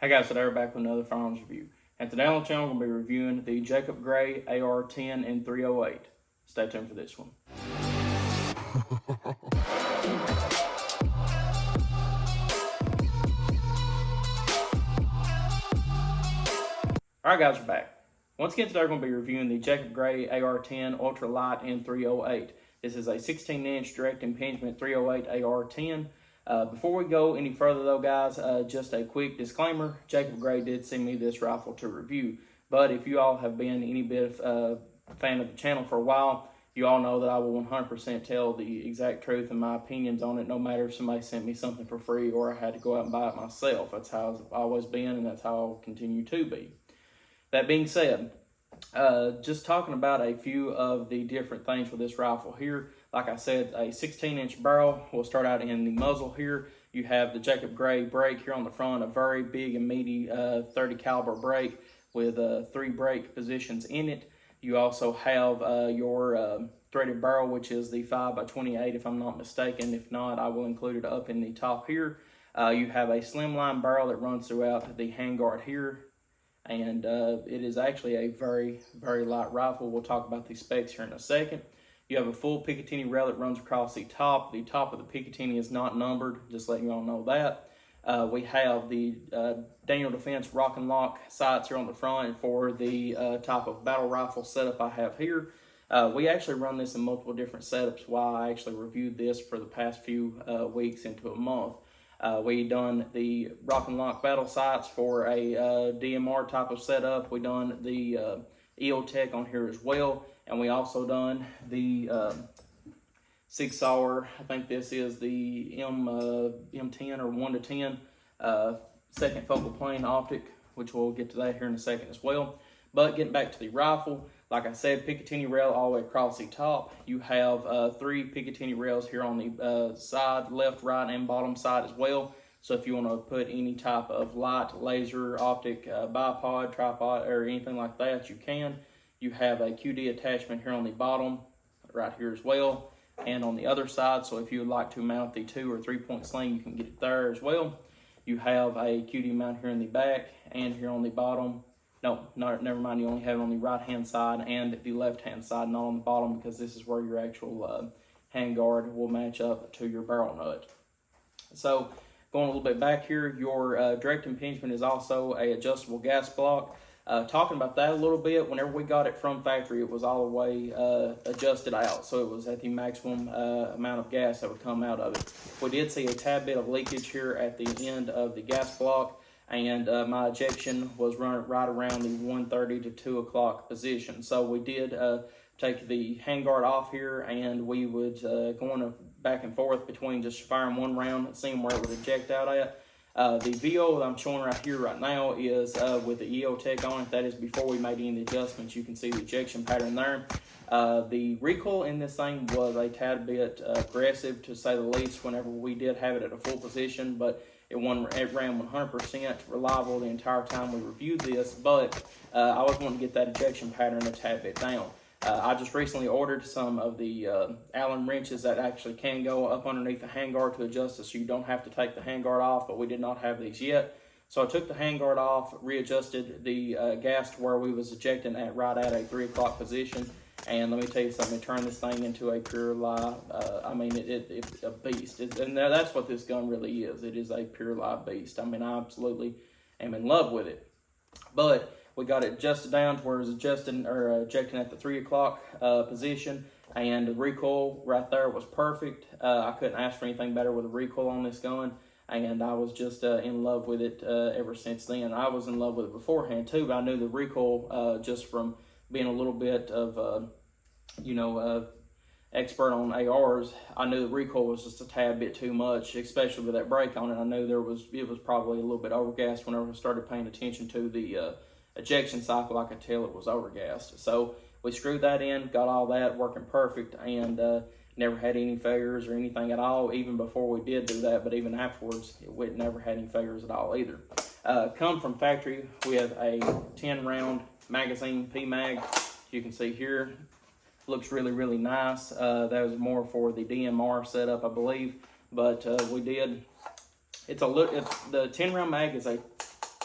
Hey guys, today we're back with another firearms review. And today on the channel, we're going to be reviewing the Jacob Gray AR-10 in 308. Stay tuned for this one. Alright guys, we're back. Once again, today we're going to be reviewing the Jacob Gray AR-10 Ultra Light in 308. This is a 16-inch direct impingement 308 AR-10. Before we go any further though, guys, just a quick disclaimer. Jacob Gray did send me this rifle to review, but if you all have been any bit of fan of the channel for a while, you all know that I will 100% tell the exact truth and my opinions on it, no matter if somebody sent me something for free or I had to go out and buy it myself. That's how I've always been, and that's how I'll continue to be. That being said, just talking about a few of the different things with this rifle here. Like I said, a 16-inch barrel. We'll start out in the muzzle here. You have the Jacob Gray brake here on the front, a very big and meaty 30 caliber brake with 3 brake positions in it. You also have your threaded barrel, which is the 5x28 if I'm not mistaken. If not, I will include it up in the top here. You have a slimline barrel that runs throughout the handguard here. And it is actually a very, very light rifle. We'll talk about the specs here in a second. You have a full Picatinny rail that runs across the top. The top of the Picatinny is not numbered, just letting you all know that. We have the Daniel Defense Rock and Lock sights here on the front for the type of battle rifle setup I have here. We actually run this in multiple different setups while I actually reviewed this for the past few weeks into a month. We done the Rock and Lock battle sights for a DMR type of setup. We done the EOTech on here as well. And we also done the Sig Sauer. I think this is the M10 or 1 to 10 second focal plane optic, which we'll get to that here in a second as well. But getting back to the rifle, like I said, Picatinny rail all the way across the top. You have 3 Picatinny rails here on the side, left, right, and bottom side as well. So if you want to put any type of light, laser, optic, bipod, tripod, or anything like that, you can. You have a QD attachment here on the bottom, right here as well, and on the other side. So if you would like to mount the 2 or 3 point sling, you can get it there as well. You have a QD mount here in the back and here on the bottom. No, never mind. You only have it on the right-hand side and the left-hand side, not on the bottom, because this is where your actual handguard will match up to your barrel nut. So going a little bit back here, your direct impingement is also a adjustable gas block. Talking about that a little bit, whenever we got it from factory, it was all the way adjusted out. So it was at the maximum amount of gas that would come out of it. We did see a tad bit of leakage here at the end of the gas block. And my ejection was running right around the 1:30 to 2 o'clock position. So we did take the handguard off here, and we would going back and forth between just firing one round and seeing where it would eject out at. The VO that I'm showing right here right now is with the EOTech on it. That is before we made any adjustments. You can see the ejection pattern there. The recoil in this thing was a tad bit aggressive, to say the least, whenever we did have it at a full position, but it ran 100% reliable the entire time we reviewed this, but I was wanting to get that ejection pattern a tad bit down. I just recently ordered some of the Allen wrenches that actually can go up underneath the handguard to adjust it, so you don't have to take the handguard off, but we did not have these yet. So I took the handguard off, readjusted the gas to where we was ejecting at right at a 3 o'clock position. And let me tell you something, it turned this thing into a pure live, I mean, it's a beast. And that's what this gun really is. It is a pure live beast. I mean, I absolutely am in love with it. But we got it adjusted down to where it was ejecting at the 3 o'clock position. And the recoil right there was perfect. I couldn't ask for anything better with the recoil on this gun. And I was just in love with it ever since then. I was in love with it beforehand too, but I knew the recoil just from being a little bit of, expert on ARs, I knew the recoil was just a tad bit too much, especially with that brake on it. I knew it was probably a little bit overgassed. Whenever I started paying attention to the ejection cycle, I could tell it was overgassed. So we screwed that in, got all that working perfect, and never had any failures or anything at all, even before we did do that, but even afterwards, we never had any failures at all either. Come from factory, we have a 10-round magazine, P-Mag. You can see here, looks really, really nice. That was more for the DMR setup, I believe, but we did. The 10-round mag is a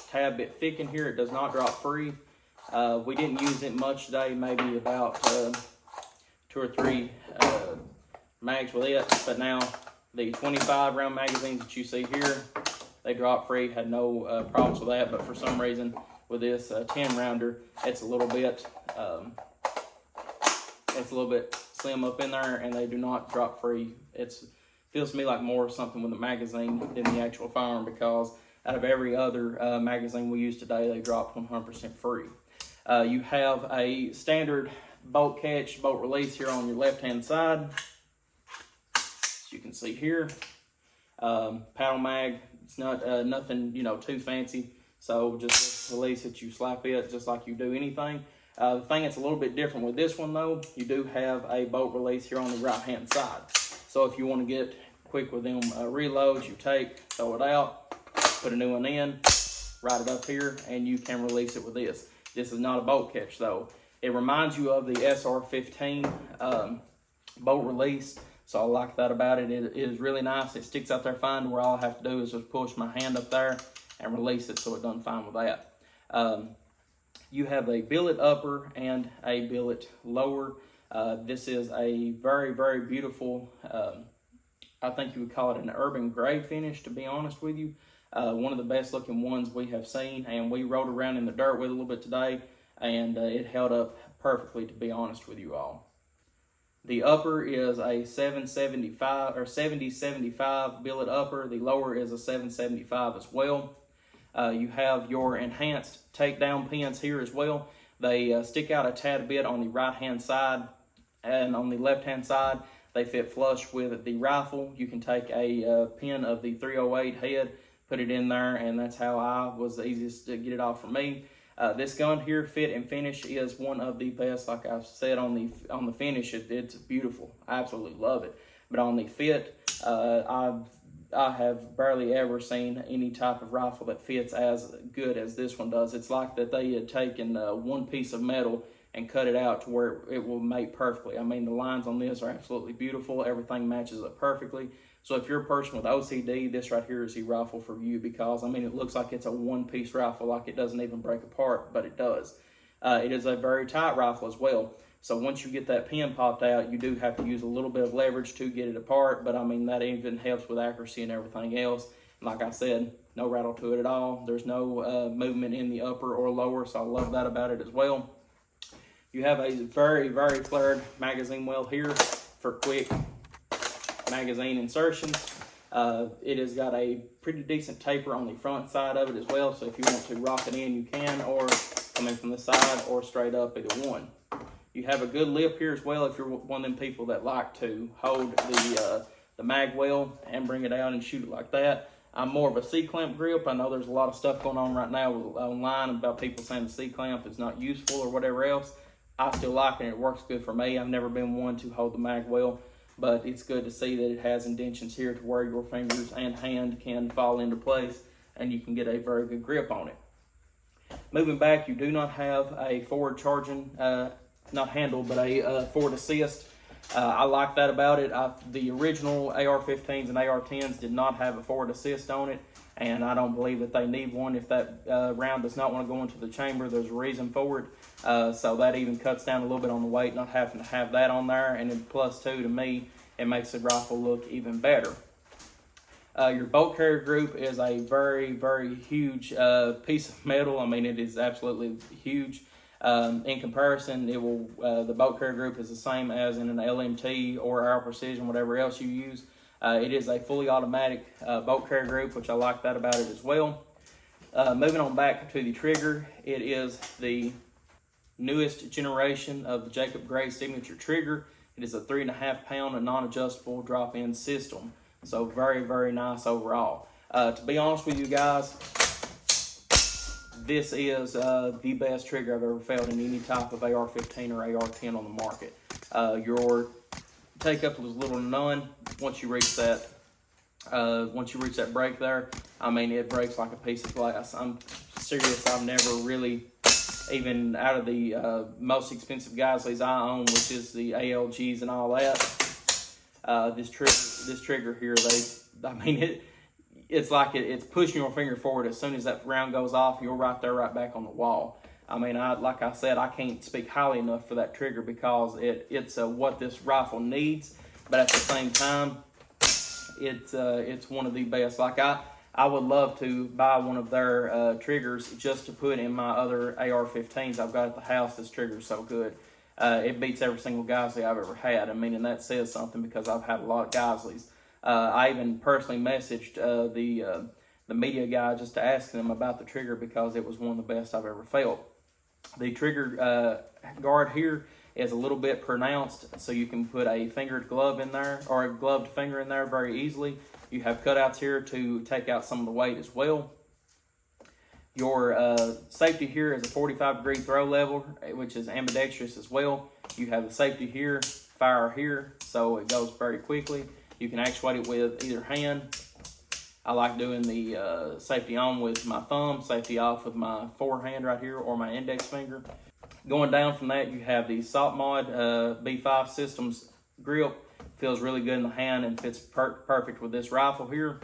tad bit thick in here. It does not drop free. We didn't use it much today, maybe about 2 or 3 mags with it. But now the 25 round magazines that you see here, they drop free. Had no problems with that. But for some reason with this 10 rounder, it's a little bit slim up in there, and they do not drop free. Feels to me like more something with the magazine than the actual firearm, because out of every other magazine we use today, they drop 100% free. You have a standard bolt catch, bolt release here on your left-hand side. As you can see here, paddle mag. It's not nothing too fancy. So just release it, you slap it just like you do anything. The thing that's a little bit different with this one though, you do have a bolt release here on the right-hand side. So if you want to get quick with them reloads, you throw it out, put a new one in, right it up here, and you can release it with this. This is not a bolt catch though. It reminds you of the SR15 bolt release, so I like that about it. It is really nice. It sticks out there fine, where all I have to do is just push my hand up there and release it, so it does fine with that. You have a billet upper and a billet lower. This is a very, very beautiful, I think you would call it an urban gray finish, to be honest with you. One of the best looking ones we have seen, and we rode around in the dirt with it a little bit today, and it held up perfectly, to be honest with you all. The upper is a 775 or 7075 billet upper. The lower is a 775 as well. You have your enhanced takedown pins here as well. They stick out a tad bit on the right-hand side, and on the left-hand side, they fit flush with the rifle. You can take a pin of the 308 head, put it in there, and that's how I was the easiest to get it off for me. This gun here, fit and finish, is one of the best. Like I've said on the finish, it's beautiful. I absolutely love it. But on the fit, I have barely ever seen any type of rifle that fits as good as this one does. It's like that they had taken one piece of metal and cut it out to where it will mate perfectly. I mean, the lines on this are absolutely beautiful. Everything matches up perfectly. So if you're a person with OCD, this right here is the rifle for you, because, I mean, it looks like it's a one-piece rifle, like it doesn't even break apart, but it does. It is a very tight rifle as well. So once you get that pin popped out, you do have to use a little bit of leverage to get it apart, but I mean, that even helps with accuracy and everything else. And like I said, no rattle to it at all. There's no movement in the upper or lower, so I love that about it as well. You have a very, very flared magazine well here for quick magazine insertions. It has got a pretty decent taper on the front side of it as well, so if you want to rock it in, you can, or come in from the side or straight up, either one. You have a good lip here as well if you're one of them people that like to hold the mag well and bring it out and shoot it like that. I'm more of a C-clamp grip. I know there's a lot of stuff going on right now online about people saying the C-clamp is not useful or whatever else. I still like it. It works good for me. I've never been one to hold the mag well, but it's good to see that it has indentions here to where your fingers and hand can fall into place, and you can get a very good grip on it. Moving back, you do not have a forward charging not handle, but a forward assist. I like that about it. The original AR-15s and AR-10s did not have a forward assist on it, and I don't believe that they need one. If that round does not want to go into the chamber, there's a reason for it. So that even cuts down a little bit on the weight, not having to have that on there. And then plus two, to me, it makes the rifle look even better. Your bolt carrier group is a very, very huge piece of metal. I mean, it is absolutely huge. In comparison, the bolt carrier group is the same as in an LMT or Arrow Precision, whatever else you use. It is a fully automatic bolt carrier group, which I like that about it as well. Moving on back to the trigger, it is the newest generation of the Jacob Gray signature trigger. It is a 3.5 pound non-adjustable drop-in system. So very, very nice overall. To be honest with you guys, this is the best trigger I've ever felt in any type of AR-15 or AR-10 on the market. Your take up was little to none once you reach that. Once you reach that break there, I mean, it breaks like a piece of glass. I'm serious. I've never really, even out of the most expensive Geisleys I own, which is the ALGs and all that, this trigger here, it's like it's pushing your finger forward. As soon as that round goes off, you're right there, right back on the wall. I mean, like I said, I can't speak highly enough for that trigger because it's what this rifle needs. But at the same time, it's one of the best. Like I would love to buy one of their triggers just to put in my other AR-15s I've got at the house. This trigger is so good. It beats every single Geisley I've ever had. I mean, and that says something because I've had a lot of Geisleys. I even personally messaged the media guy just to ask them about the trigger because it was one of the best I've ever felt. The trigger guard here is a little bit pronounced, so you can put a fingered glove in there or a gloved finger in there very easily. You have cutouts here to take out some of the weight as well. Your safety here is a 45-degree throw level, which is ambidextrous as well. You have the safety here, fire here, so it goes very quickly. You can actuate it with either hand. I like doing the safety on with my thumb, safety off with my forehand right here or my index finger. Going down from that, you have the Salt Mod B5 Systems grip. Feels really good in the hand and fits perfect with this rifle here.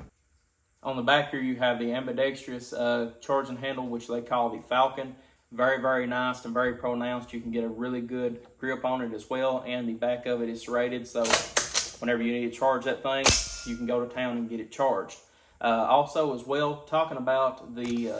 On the back here, you have the ambidextrous charging handle, which they call the Falcon. Very, very nice and very pronounced. You can get a really good grip on it as well, and the back of it is serrated, so whenever you need to charge that thing, you can go to town and get it charged. Also, as well, talking about the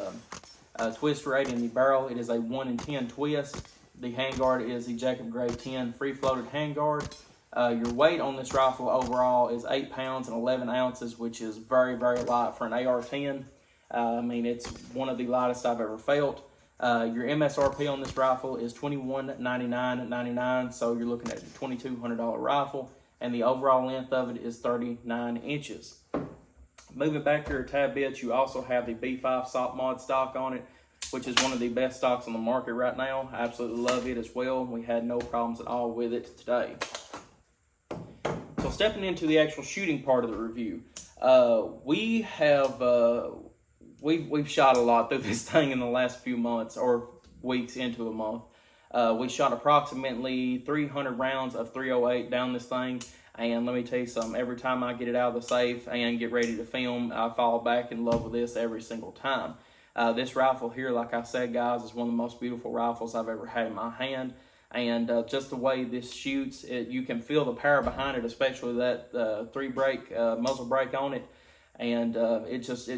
twist rate in the barrel, it is a 1 in 10 twist. The handguard is the Jacob Gray 10 free-floated handguard. Your weight on this rifle overall is 8 pounds and 11 ounces, which is very, very light for an AR-10. I mean, it's one of the lightest I've ever felt. Your MSRP on this rifle is $21.99.99, so you're looking at a $2,200 rifle, and the overall length of it is 39 inches. Moving back here a tad bit, you also have the B5 Salt Mod stock on it, which is one of the best stocks on the market right now. I absolutely love it as well. We had no problems at all with it today. So stepping into the actual shooting part of the review, we've shot a lot through this thing in the last few months or weeks into a month. We shot approximately 300 rounds of .308 down this thing. And let me tell you something, every time I get it out of the safe and get ready to film, I fall back in love with this every single time. This rifle here, like I said, guys, is one of the most beautiful rifles I've ever had in my hand. And just the way this shoots, you can feel the power behind it, especially that 3-brake muzzle brake on it. And it just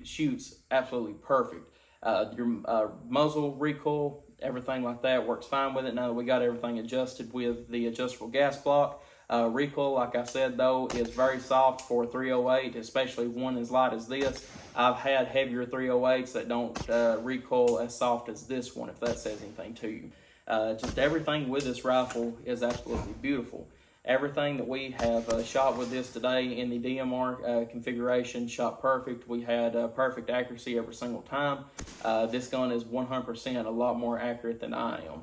shoots absolutely perfect. Your muzzle recoil, everything like that works fine with it. Now that we got everything adjusted with the adjustable gas block. Recoil, like I said, though, is very soft for .308, especially one as light as this. I've had heavier .308s that don't recoil as soft as this one, if that says anything to you. Just everything with this rifle is absolutely beautiful. Everything that we have shot with this today in the DMR configuration shot perfect. We had perfect accuracy every single time. This gun is 100% a lot more accurate than I am.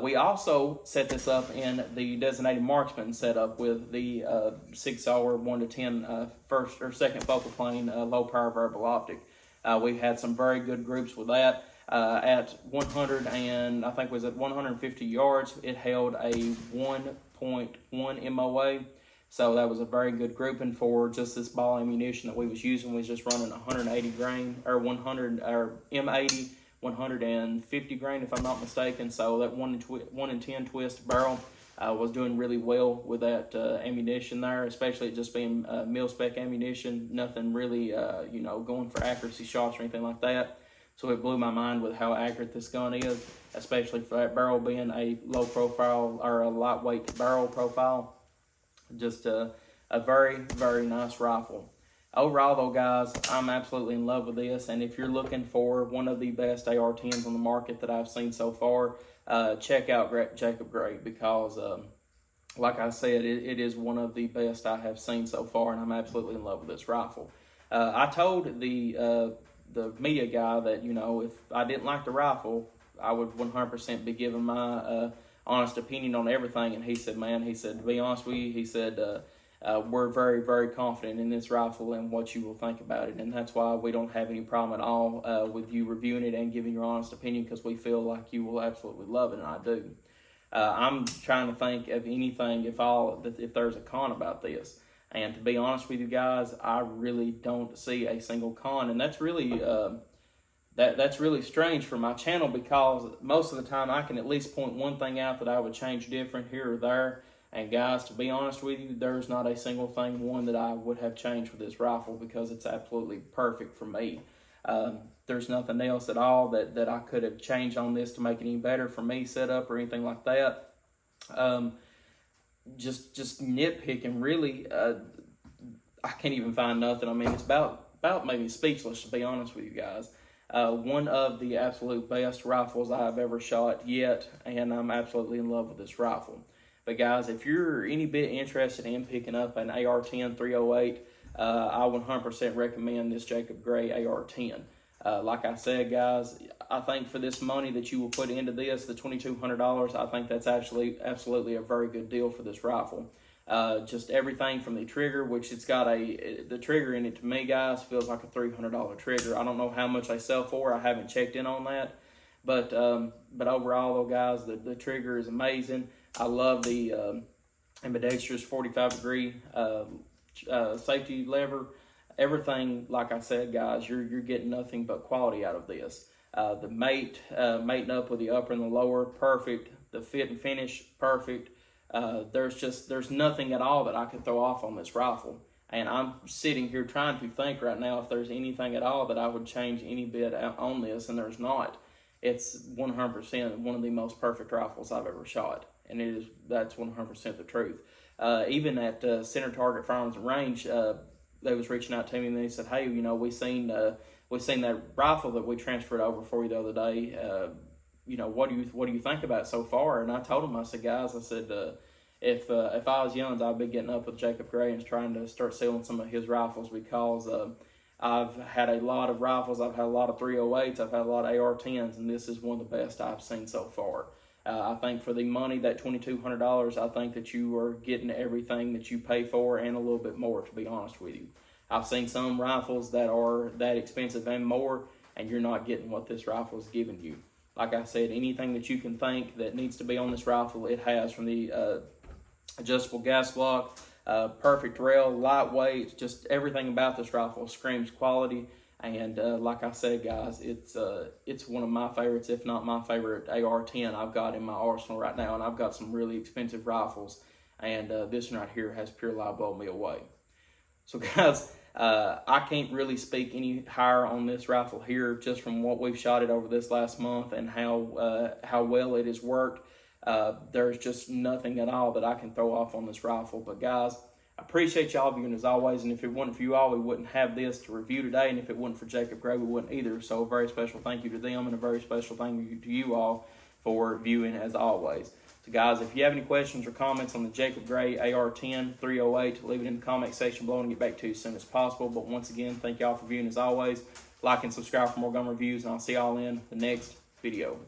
We also set this up in the designated marksman setup with the 6-hour 1 to 10 first or second focal plane low power variable optic. We had some very good groups with that. At 100 and I think was at 150 yards, it held a 1.1 MOA. So that was a very good grouping for just this ball ammunition that we was using. We was just running 180 grain or 100 or M80. 150 grain, if I'm not mistaken. So that 1 in 10 twist barrel was doing really well with that ammunition there, especially it just being mil-spec ammunition, nothing really, going for accuracy shots or anything like that. So it blew my mind with how accurate this gun is, especially for that barrel being a low profile or a lightweight barrel profile. Just a very, very nice rifle. Overall, though, guys, I'm absolutely in love with this, and if you're looking for one of the best AR-10s on the market that I've seen so far, check out Jacob Gray because, like I said, it is one of the best I have seen so far, and I'm absolutely in love with this rifle. I told the media guy that, if I didn't like the rifle, I would 100% be giving my honest opinion on everything, and he said, to be honest with you, he said, we're very, very confident in this rifle and what you will think about it. And that's why we don't have any problem at all with you reviewing it and giving your honest opinion, because we feel like you will absolutely love it, and I do. I'm trying to think of anything, if there's a con about this. And to be honest with you guys, I really don't see a single con, and that's really that's really strange for my channel, because most of the time I can at least point one thing out that I would change different here or there. And guys, to be honest with you, there's not a single thing that I would have changed with this rifle, because it's absolutely perfect for me. There's nothing else at all that I could have changed on this to make it any better for me setup or anything like that. Just nitpicking, really. I can't even find nothing. I mean, it's about maybe speechless, to be honest with you guys. One of the absolute best rifles I've ever shot yet, and I'm absolutely in love with this rifle. But guys, if you're any bit interested in picking up an AR-10 308, I 100% recommend this Jacob Gray AR-10. Like I said, guys, I think for this money that you will put into this, the $2,200, I think that's actually absolutely a very good deal for this rifle. Just everything from the trigger, which it's got the trigger in it, to me, guys, feels like a $300 trigger. I don't know how much they sell for. I haven't checked in on that. But overall, though, guys, the trigger is amazing. I love the ambidextrous 45-degree safety lever. Everything, like I said, guys, you're getting nothing but quality out of this. The mating up with the upper and the lower, perfect. The fit and finish, perfect. There's nothing at all that I could throw off on this rifle. And I'm sitting here trying to think right now if there's anything at all that I would change any bit on this, and there's not. It's 100% one of the most perfect rifles I've ever shot, and that's 100% the truth. Even at Center Target Firearms and Range, they was reaching out to me and they said, "Hey, you know, we seen that rifle that we transferred over for you the other day. You know, what do you think about it so far?" And I told them, I said, "Guys, I said, if I was young, I'd be getting up with Jacob Gray and trying to start selling some of his rifles, because I've had a lot of rifles. I've had a lot of 308s. I've had a lot of AR-10s, and this is one of the best I've seen so far. I think for the money, that $2,200, I think that you are getting everything that you pay for and a little bit more, to be honest with you. I've seen some rifles that are that expensive and more, and you're not getting what this rifle is giving you. Like I said, anything that you can think that needs to be on this rifle, it has, from the adjustable gas block, perfect rail, lightweight, just everything about this rifle screams quality. And like I said, guys, it's one of my favorites, if not my favorite AR-10 I've got in my arsenal right now. And I've got some really expensive rifles, and this one right here has pure lie blown me away. So guys, I can't really speak any higher on this rifle here, just from what we've shot it over this last month and how well it has worked. There's just nothing at all that I can throw off on this rifle. But guys, I appreciate y'all viewing as always, and if it wasn't for you all, we wouldn't have this to review today, and if it wasn't for Jacob Gray, we wouldn't either. So a very special thank you to them, and a very special thank you to you all for viewing as always. So guys, if you have any questions or comments on the Jacob Gray AR-10 308, leave it in the comment section below and get back to you as soon as possible. But once again, thank y'all for viewing as always. Like and subscribe for more gun reviews, and I'll see y'all in the next video.